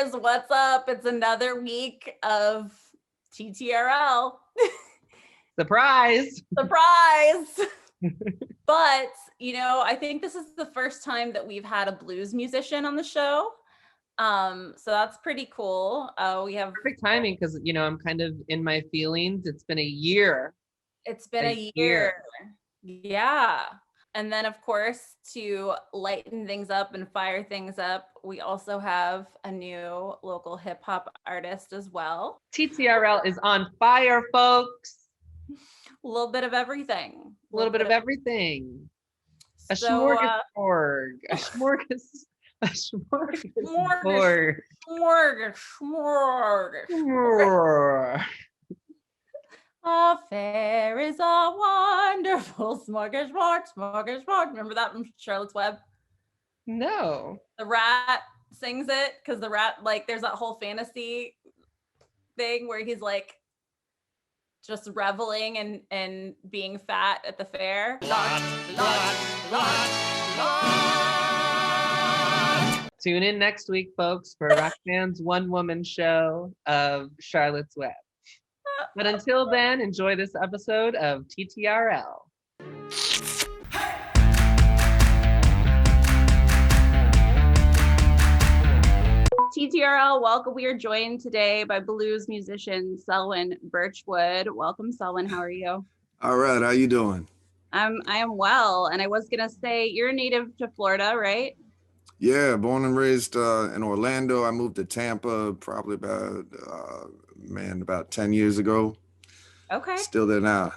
guys, what's up? It's another week of TTRL. Surprise! Surprise! But, I think this is the first time that we've had a blues musician on the show. So that's pretty cool. We have perfect timing because, I'm kind of in my feelings. It's been a year. It's been a year. Yeah. And then, of course, to lighten things up and fire things up, we also have a new local hip hop artist as well. TTRL is on fire, folks. A little bit of everything. A little bit of everything. A So, smorgasbord. A smorgasbord. Smorgasbord. Affair is a wonderful smorgasbord. Remember that from Charlotte's Web? No. The rat sings it because the rat, there's that whole fantasy thing where he's just reveling and being fat at the fair. Tune in next week, folks, for Roxanne's one-woman show of Charlotte's Web. But until then, enjoy this episode of TTRL. TTRL, welcome. We are joined today by blues musician Selwyn Birchwood. Welcome, Selwyn. How are you? All right. How you doing? I am well. And I was going to say, you're native to Florida, right? Yeah, born and raised in Orlando. I moved to Tampa probably about 10 years ago. Okay. Still there now.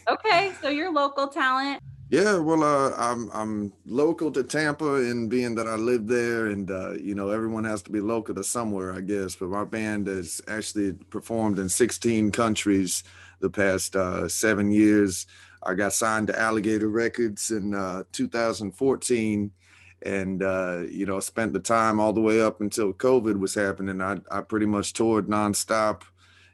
Okay, so you're local talent. Yeah, well, I'm local to Tampa in being that I live there, and everyone has to be local to somewhere, I guess. But my band has actually performed in 16 countries the past 7 years. I got signed to Alligator Records in 2014. And, spent the time all the way up until COVID was happening. I pretty much toured nonstop.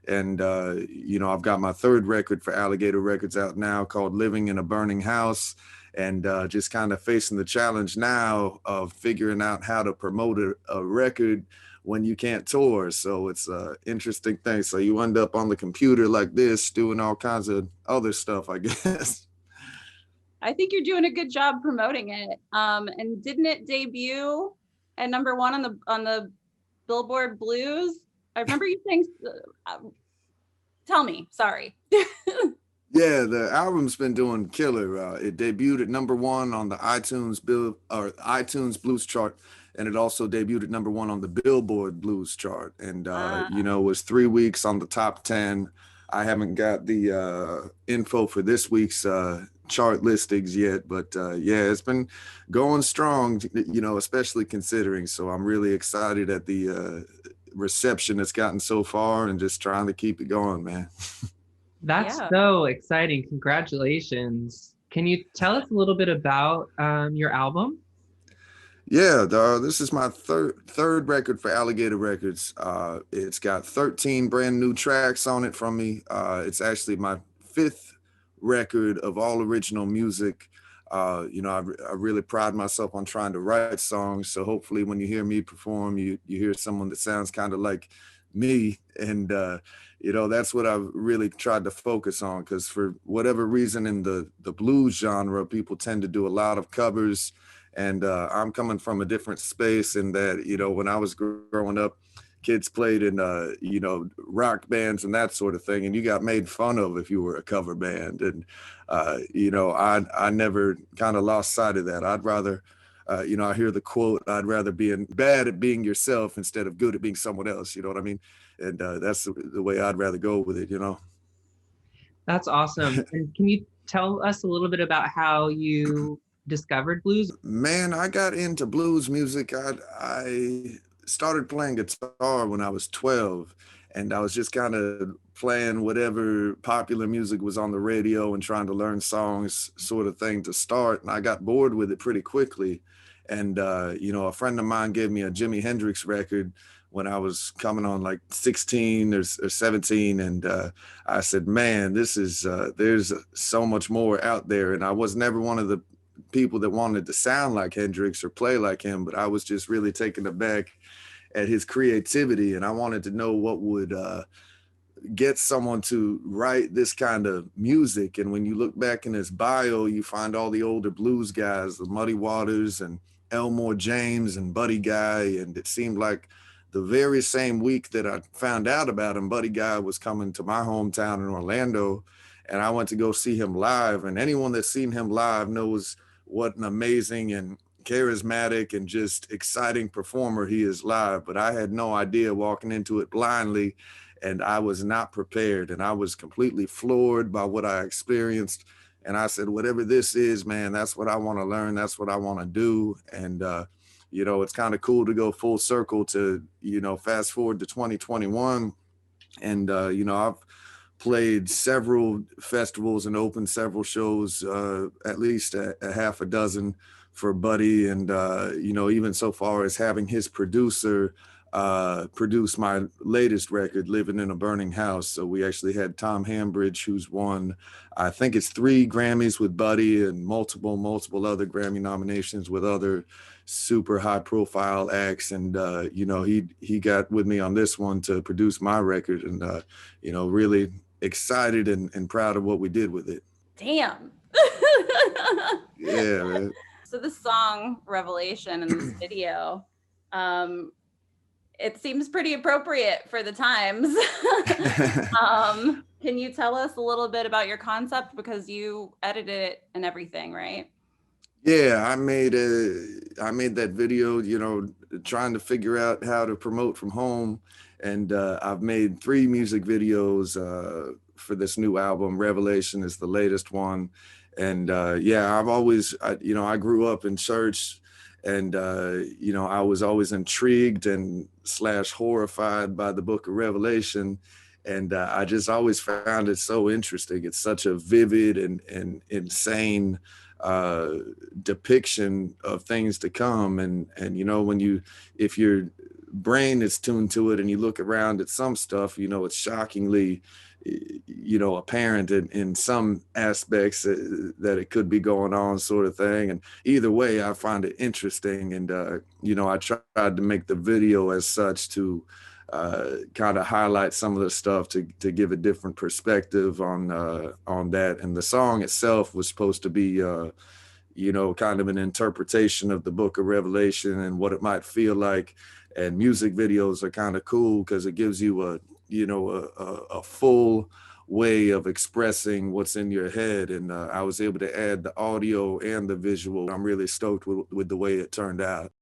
And, I've got my third record for Alligator Records out now called Living in a Burning House. And just kind of facing the challenge now of figuring out how to promote a record when you can't tour. So it's an interesting thing. So you end up on the computer like this, doing all kinds of other stuff, I guess. I think you're doing a good job promoting it. And didn't it debut at number 1 on the Billboard Blues? I remember you saying. Tell me, sorry. Yeah, the album's been doing killer. It debuted at number 1 on the iTunes Blues chart, and it also debuted at number 1 on the Billboard Blues chart. And it was 3 weeks on the top 10. I haven't got the info for this week's chart listings yet, but it's been going strong, especially considering. So I'm really excited at the reception it's gotten so far and just trying to keep it going, man. That's so exciting. Congratulations. Can you tell us a little bit about your album? Yeah, this is my third record for Alligator Records. It's got 13 brand new tracks on it from me. It's actually my 5th record of all original music. I really pride myself on trying to write songs. So hopefully when you hear me perform, you hear someone that sounds kind of like me. And, that's what I've really tried to focus on, because for whatever reason in the blues genre, people tend to do a lot of covers. And I'm coming from a different space in that, when I was growing up, kids played in, rock bands and that sort of thing. And you got made fun of if you were a cover band. And, I never kind of lost sight of that. I'd rather, I hear the quote, I'd rather be bad at being yourself instead of good at being someone else. You know what I mean? And that's the way I'd rather go with it, That's awesome. And can you tell us a little bit about how you discovered blues? Man, I got into blues music. I started playing guitar when I was 12, and I was just kind of playing whatever popular music was on the radio and trying to learn songs sort of thing to start. And I got bored with it pretty quickly. And, a friend of mine gave me a Jimi Hendrix record when I was coming on like 16 or 17. And I said, man, there's so much more out there. And I was never one of the people that wanted to sound like Hendrix or play like him, but I was just really taken aback at his creativity, and I wanted to know what would get someone to write this kind of music. And when you look back in his bio, you find all the older blues guys, the Muddy Waters and Elmore James and Buddy Guy. And it seemed like the very same week that I found out about him, Buddy Guy was coming to my hometown in Orlando, and I went to go see him live. And anyone that's seen him live knows what an amazing and charismatic and just exciting performer he is live. But I had no idea walking into it blindly, and I was not prepared, and I was completely floored by what I experienced. And I said, whatever this is, man, that's what I want to learn. That's what I want to do. And, you know, it's kind of cool to go full circle to, you know, fast forward to 2021. And, you know, I've played several festivals and opened several shows, at least a half a dozen for Buddy. And, you know, even so far as having his producer produced my latest record, Living in a Burning House. So we actually had Tom Hambridge, who's won, I think it's 3 Grammys with Buddy and multiple other Grammy nominations with other super high profile acts. And, you know, he got with me on this one to produce my record, and, you know, really excited and proud of what we did with it. Damn. Yeah, man. So this song, Revelation, and this video, it seems pretty appropriate for the times. Can you tell us a little bit about your concept, because you edited it and everything, right? Yeah, I made that video, you know, trying to figure out how to promote from home. And I've made 3 music videos for this new album. Revelation is the latest one. And yeah, I've always, you know, I grew up in church, and, you know, I was always intrigued and / horrified by the book of Revelation. And I just always found it so interesting. It's such a vivid and insane depiction of things to come. And, you know, if your brain is tuned to it and you look around at some stuff, you know, it's shockingly, you know, apparent in some aspects that it could be going on, sort of thing. And either way, I find it interesting. And, you know, I tried to make the video as such to kind of highlight some of the stuff to give a different perspective on that. And the song itself was supposed to be, you know, kind of an interpretation of the book of Revelation and what it might feel like. And music videos are kind of cool because it gives you a full way of expressing what's in your head. And I was able to add the audio and the visual. I'm really stoked with the way it turned out.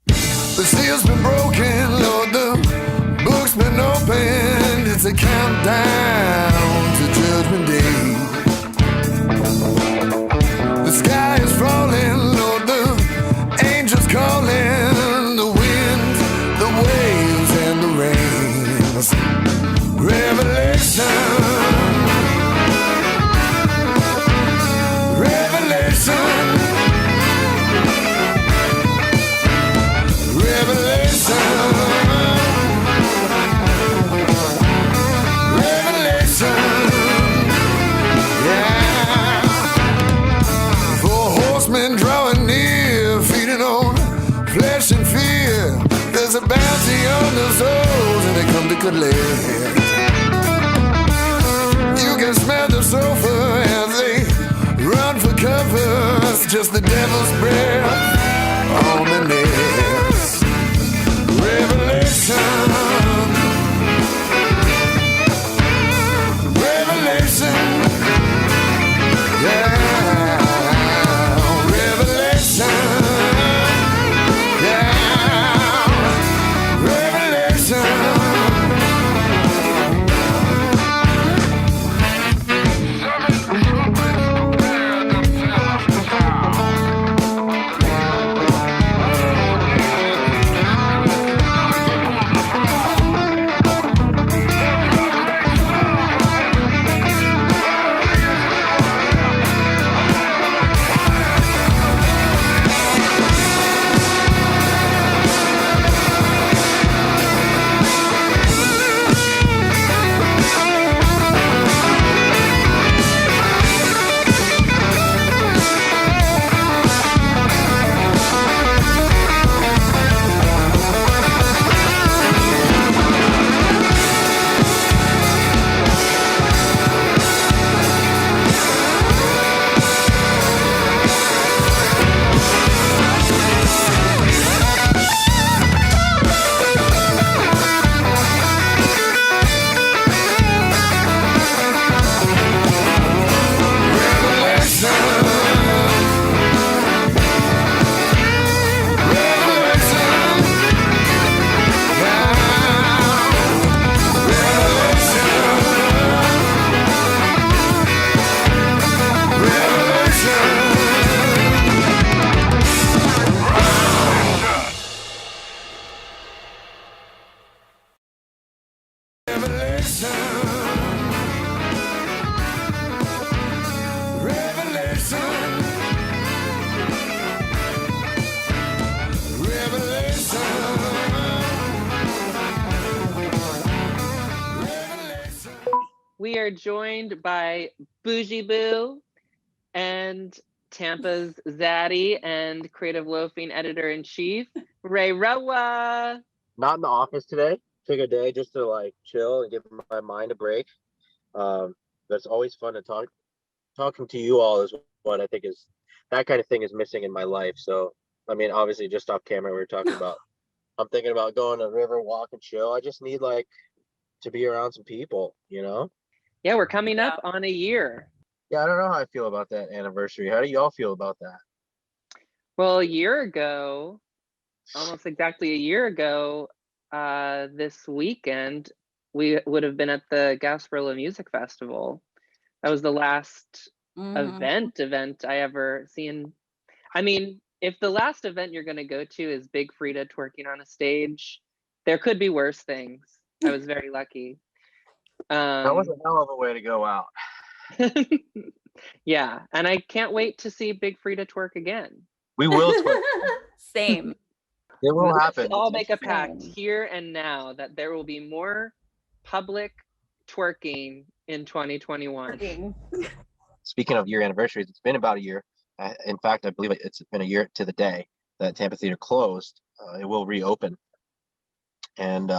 The seal's been broken, Lord, the book's been opened. It's a countdown to Judgment Day. The sky is falling, Lord, the angels calling. The winds, the waves, and the rains. Revelation. There's a bounty on the souls, and they come to collect. You can smell the sulfur as they run for cover. It's just the devil's breath on the necks. Revelation. Revelation. Yeah. are joined by Bougie Boo and Tampa's Zaddy and Creative Loafing Editor-in-Chief, Ray Rowa. Not in the office today. Took a day just to like chill and give my mind a break. But it's always fun to talking to you all is what I think is that kind of thing is missing in my life. So I mean, obviously just off camera we were talking about I'm thinking about going to the river, walk and chill. I just need like to be around some people, you know? Yeah, we're coming up on a year. Yeah, I don't know how I feel about that anniversary. How do y'all feel about that? Well, a year ago, almost exactly a year ago, this weekend, we would have been at the Gasparilla Music Festival. That was the last event I ever seen. I mean, if the last event you're going to go to is Big Frida twerking on a stage, there could be worse things. I was very lucky. That was a hell of a way to go out. Yeah, and I can't wait to see Big Frida twerk again. We will twerk. Same. It will happen. Let's all make a pact here and now that there will be more public twerking in 2021. Speaking of year anniversaries, it's been about a year. In fact, I believe it's been a year to the day that Tampa Theater closed. It will reopen. And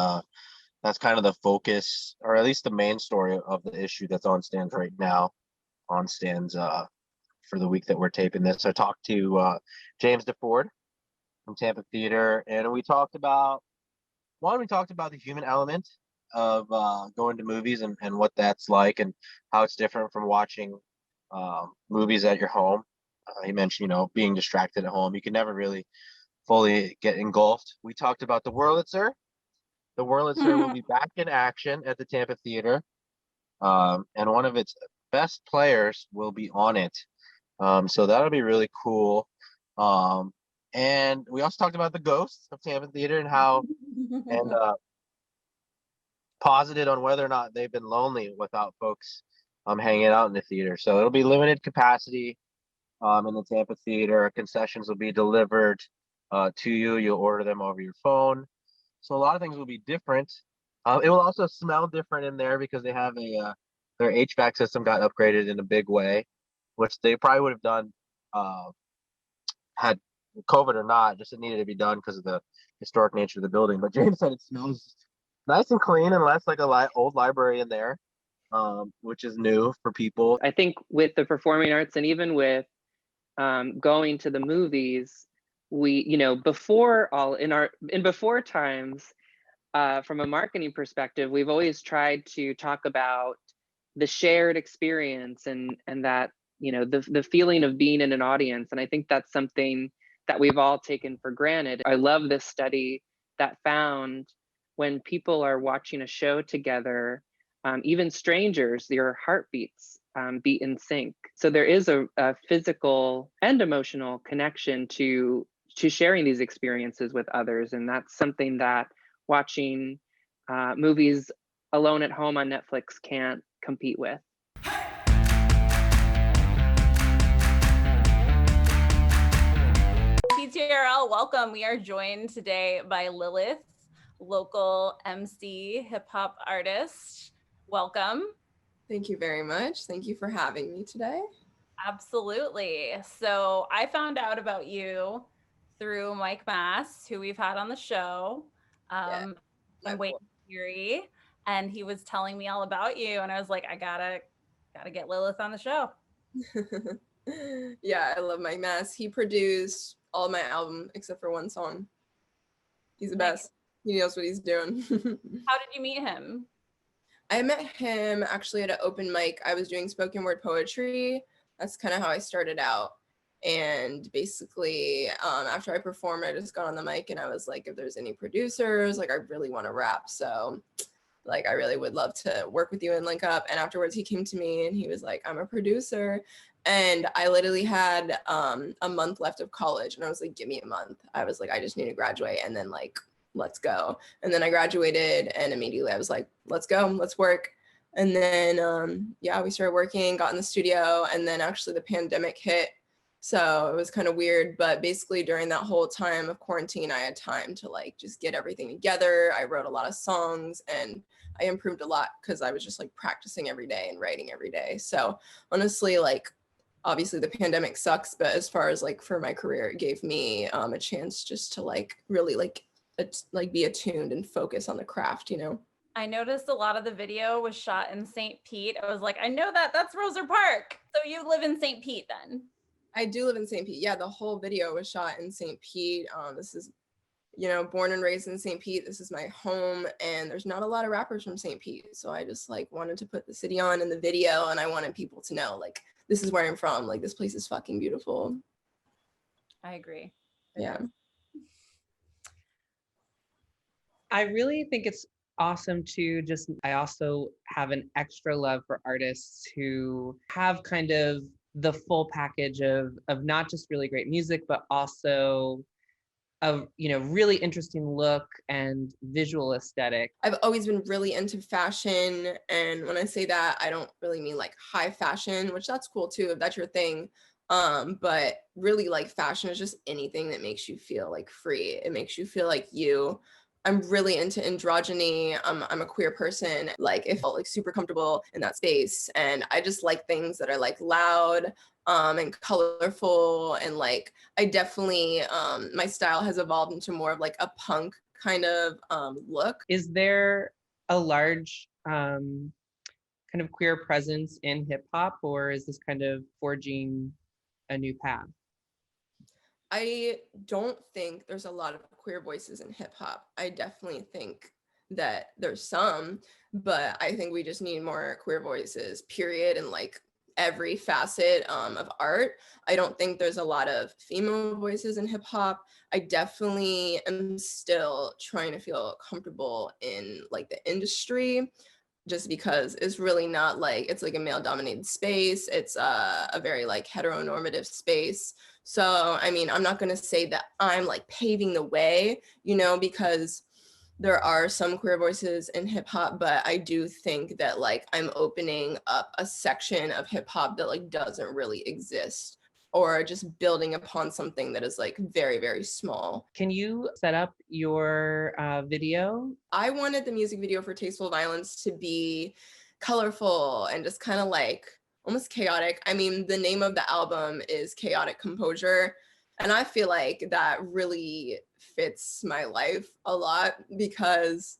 that's kind of the focus, or at least the main story of the issue that's on stands right now, on stands for the week that we're taping this. I talked to James DeFord from Tampa Theater, and we talked about the human element of going to movies and what that's like and how it's different from watching movies at your home. He mentioned, being distracted at home. You can never really fully get engulfed. We talked about the Wurlitzer. The Wurlitzer will be back in action at the Tampa Theater, and one of its best players will be on it. So that'll be really cool. And we also talked about the ghosts of Tampa Theater and how and posited on whether or not they've been lonely without folks hanging out in the theater. So it'll be limited capacity in the Tampa Theater. Concessions will be delivered to you. You'll order them over your phone. So a lot of things will be different. It will also smell different in there because they have their HVAC system got upgraded in a big way, which they probably would have done had COVID or not. Just it needed to be done because of the historic nature of the building. But James said it smells nice and clean, and less like a old library in there, which is new for people. I think with the performing arts and even with going to the movies, we, before times, from a marketing perspective, we've always tried to talk about the shared experience and that, the feeling of being in an audience. And I think that's something that we've all taken for granted. I love this study that found when people are watching a show together, even strangers, their heartbeats beat in sync. So there is a physical and emotional connection to sharing these experiences with others. And that's something that watching movies alone at home on Netflix can't compete with. TTRL, welcome. We are joined today by Lilith, local MC, hip hop artist. Welcome. Thank you very much. Thank you for having me today. Absolutely. So I found out about you through Mike Mass, who we've had on the show, and Wayne Fury, and he was telling me all about you, and I was like, I gotta get Lilith on the show. Yeah, I love Mike Mass. He produced all of my album except for one song. He's the best. He knows what he's doing. How did you meet him? I met him actually at an open mic. I was doing spoken word poetry. That's kind of how I started out. And basically, after I performed, I just got on the mic and I was like, if there's any producers, like I really want to rap. So like, I really would love to work with you and link up. And afterwards he came to me and he was like, I'm a producer. And I literally had a month left of college. And I was like, give me a month. I was like, I just need to graduate. And then like, let's go. And then I graduated and immediately I was like, let's go, let's work. And then, yeah, we started working, got in the studio, and then actually the pandemic hit. So it was kind of weird, but basically during that whole time of quarantine, I had time to like just get everything together. I wrote a lot of songs and I improved a lot because I was just like practicing every day and writing every day. So honestly, like, obviously the pandemic sucks, but as far as like for my career, it gave me a chance just to like really like be attuned and focus on the craft, you know? I noticed a lot of the video was shot in St. Pete. I was like, I know that's Roser Park. So you live in St. Pete then? I do live in St. Pete. Yeah, the whole video was shot in St. Pete. This is, you know, born and raised in St. Pete. This is my home, and there's not a lot of rappers from St. Pete. So I just like wanted to put the city on in the video, and I wanted people to know like, this is where I'm from. Like, this place is fucking beautiful. I agree. Yeah. I really think it's awesome to just, I also have an extra love for artists who have kind of the full package of not just really great music, but also a, you know, really interesting look and visual aesthetic. I've always been really into fashion. And when I say that, I don't really mean like high fashion, which that's cool too, if that's your thing. But really like fashion is just anything that makes you feel like free. It makes you feel like you. I'm really into androgyny. I'm a queer person. Like, I felt like super comfortable in that space. And I just like things that are like loud and colorful. And like, I definitely, my style has evolved into more of like a punk kind of look. Is there a large kind of queer presence in hip hop, or is this kind of forging a new path? I don't think there's a lot of queer voices in hip hop. I definitely think that there's some, but I think we just need more queer voices, period, in like every facet of art. I don't think there's a lot of female voices in hip hop. I definitely am still trying to feel comfortable in like the industry, just because it's really not like, it's like a male dominated space. It's a very like heteronormative space. So, I mean, I'm not going to say that I'm like paving the way, you know, because there are some queer voices in hip hop, but I do think that like I'm opening up a section of hip hop that like doesn't really exist, or just building upon something that is like very, very small. Can you set up your video? I wanted the music video for Tasteful Violence to be colorful and just kind of like almost chaotic. I mean, the name of the album is Chaotic Composure. And I feel like that really fits my life a lot because,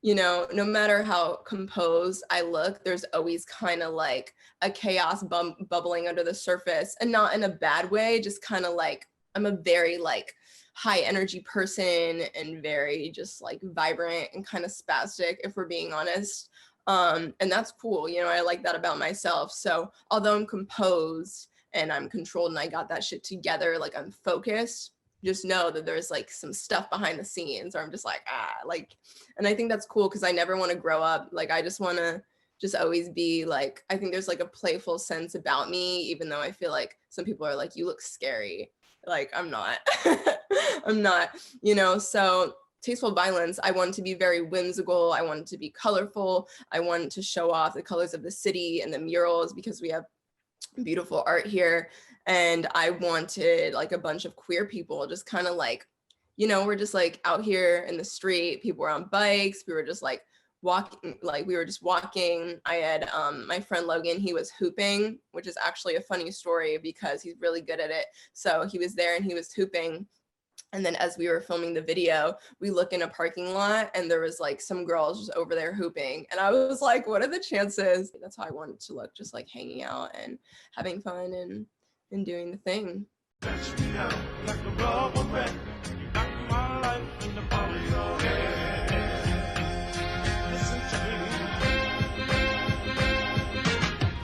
you know, no matter how composed I look, there's always kind of like a chaos bubbling under the surface, and not in a bad way, just kind of like, I'm a very like high energy person and very just like vibrant and kind of spastic, if we're being honest. And that's cool. You know, I like that about myself. So although I'm composed and I'm controlled and I got that shit together, like I'm focused, just know that there's like some stuff behind the scenes or I'm just like, like, and I think that's cool because I never want to grow up. Like, I just want to just always be like, I think there's like a playful sense about me, even though I feel like some people are like, you look scary. Like, I'm not, I'm not, you know, so Tasteful Violence, I wanted to be very whimsical. I wanted to be colorful. I wanted to show off the colors of the city and the murals because we have beautiful art here. And I wanted like a bunch of queer people just kind of like, you know, we're just like out here in the street. People were on bikes. We were just like walking, like we were just walking. I had my friend Logan, he was hooping, which is actually a funny story because he's really good at it. So he was there and he was hooping. And then as we were filming the video, we look in a parking lot and there was like some girls just over there hooping. And I was like, what are the chances? That's how I wanted to look, just like hanging out and having fun and doing the thing.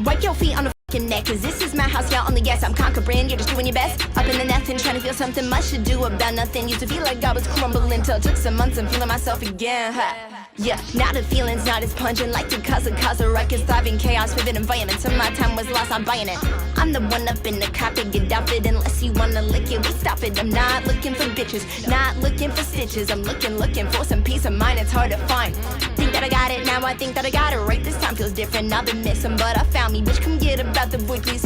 Wipe your feet on the fucking neck, cause this is my house, y'all on the yes, I'm conquering, you're just doing your best. Up in the nothing, trying to feel something much to do about nothing. Used to feel like I was crumbling till it took some months and feeling myself again, Yeah, now the feeling's not as pungent, like to cause a ruckus, thriving chaos, vivid environment. Till my time was lost, I'm buying it. I'm the one up in the carpet, get off it unless you wanna lick it, we stop it. I'm not looking for bitches, not looking for stitches. I'm looking for some peace of mind, it's hard to find. Think that I got it, now I think that I got it right. This time feels different, I've been missing, but I found me. Bitch, come get about the boy, please.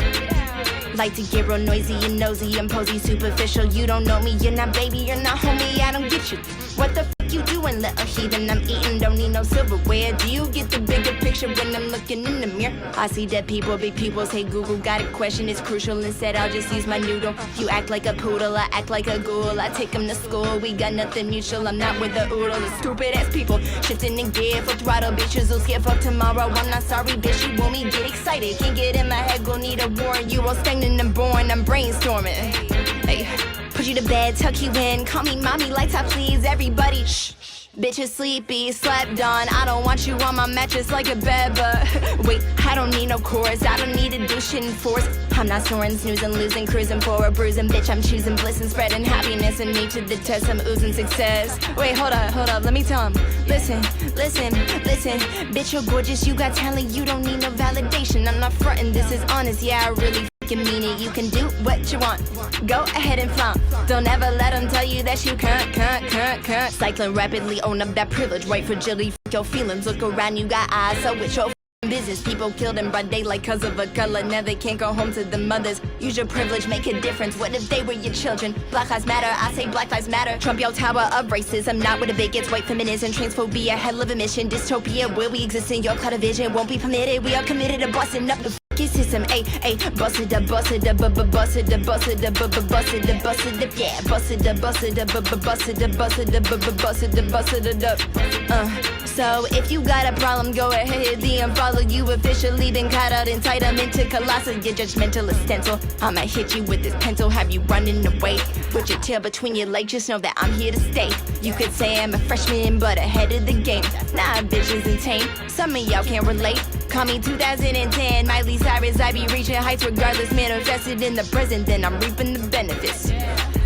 Like to get real noisy and nosy and posy, superficial. You don't know me, you're not baby, you're not homie, I don't get you. What the fuck you you doing, little heathen? I'm eating, don't need no silverware. Do you get the bigger picture when I'm looking in the mirror? I see dead people, big people say Google. Got a question, it's crucial. Instead, I'll just use my noodle. You act like a poodle, I act like a ghoul. I take them to school, we got nothing mutual. I'm not with the oodle, the stupid ass people. Shifting in gear, full throttle, bitches will skip up tomorrow. I'm not sorry, bitch, you want me, get excited. Can't get in my head, gon' need a warrant. You all stagnant and boring, I'm brainstorming. Hey, put you to bed, tuck you in. Call me mommy, lights out please, everybody. Shh. Bitch is sleepy, slept on. I don't want you on my mattress like a bed, but wait, I don't need no chorus. I don't need to do shit in force. I'm not snoring, snoozing, losing, cruising for a bruising. Bitch, I'm choosing bliss and spreading happiness and need to detest some oozing success. Wait, hold up, let me tell him. Listen, bitch, you're gorgeous, you got talent, you don't need no validation. I'm not fronting, this is honest, yeah, I really mean it. You can do what you want, go ahead and flaunt. Don't ever let them tell you that you can't. Cycling rapidly, own up that privilege, right fragility, your feelings. Look around, you got eyes, so it's your business. People killed in broad daylight cause of a color. Now they can't go home to the mothers. Use your privilege, make a difference. What if they were your children? Black lives matter, I say black lives matter. Trump your tower of racism, not with a bigots. White feminism, transphobia, hell of a mission. Dystopia, where we exist in your cloud of vision won't be permitted. We are committed to busting up the system, ayy, bust it up, bust it up, bust it up, bust it up, bust it up, bust it up, yeah, bust it up, bust it up, bust it up, bust it up, bust it up, bust it up. So if you got a problem, go ahead, unfollow. You officially been cut out and tied. I'm into colossal, your judgmental is stencil. I'ma hit you with this pencil, have you running away with your tail between your legs. Just know that I'm here to stay. You could say I'm a freshman, but ahead of the game. Nah, bitches and tame. Some of y'all can't relate. Call me 2010, Miley Cyrus, I be reaching heights regardless. Manifested in the present, then I'm reaping the benefits.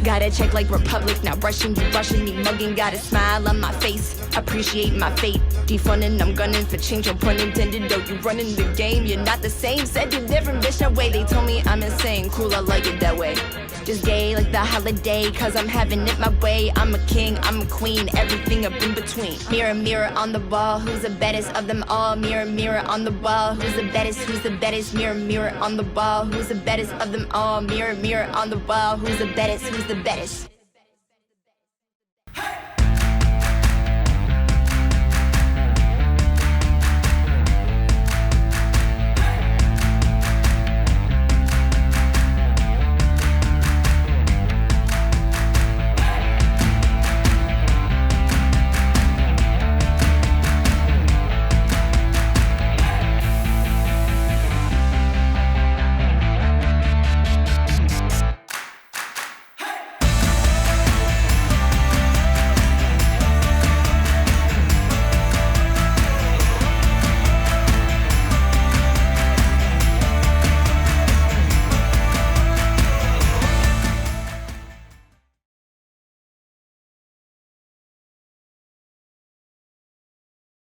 Gotta check like Republic, not rushing, you rushing, me mugging. Got a smile on my face, appreciate my fate. Defunding, I'm gunning for change, no pun intended. Though you running the game, you're not the same. Said you're different, bitch, no way. They told me I'm insane, cool, I like it that way. Just gay like the holiday, cause I'm having it my way. I'm a king, I'm a queen, everything up in between. Mirror, mirror on the wall, who's the baddest of them all? Mirror, mirror on the wall, who's the baddest, who's the baddest? Mirror, mirror on the wall, who's the baddest of them all? Mirror, mirror on the wall, who's the baddest, who's the baddest?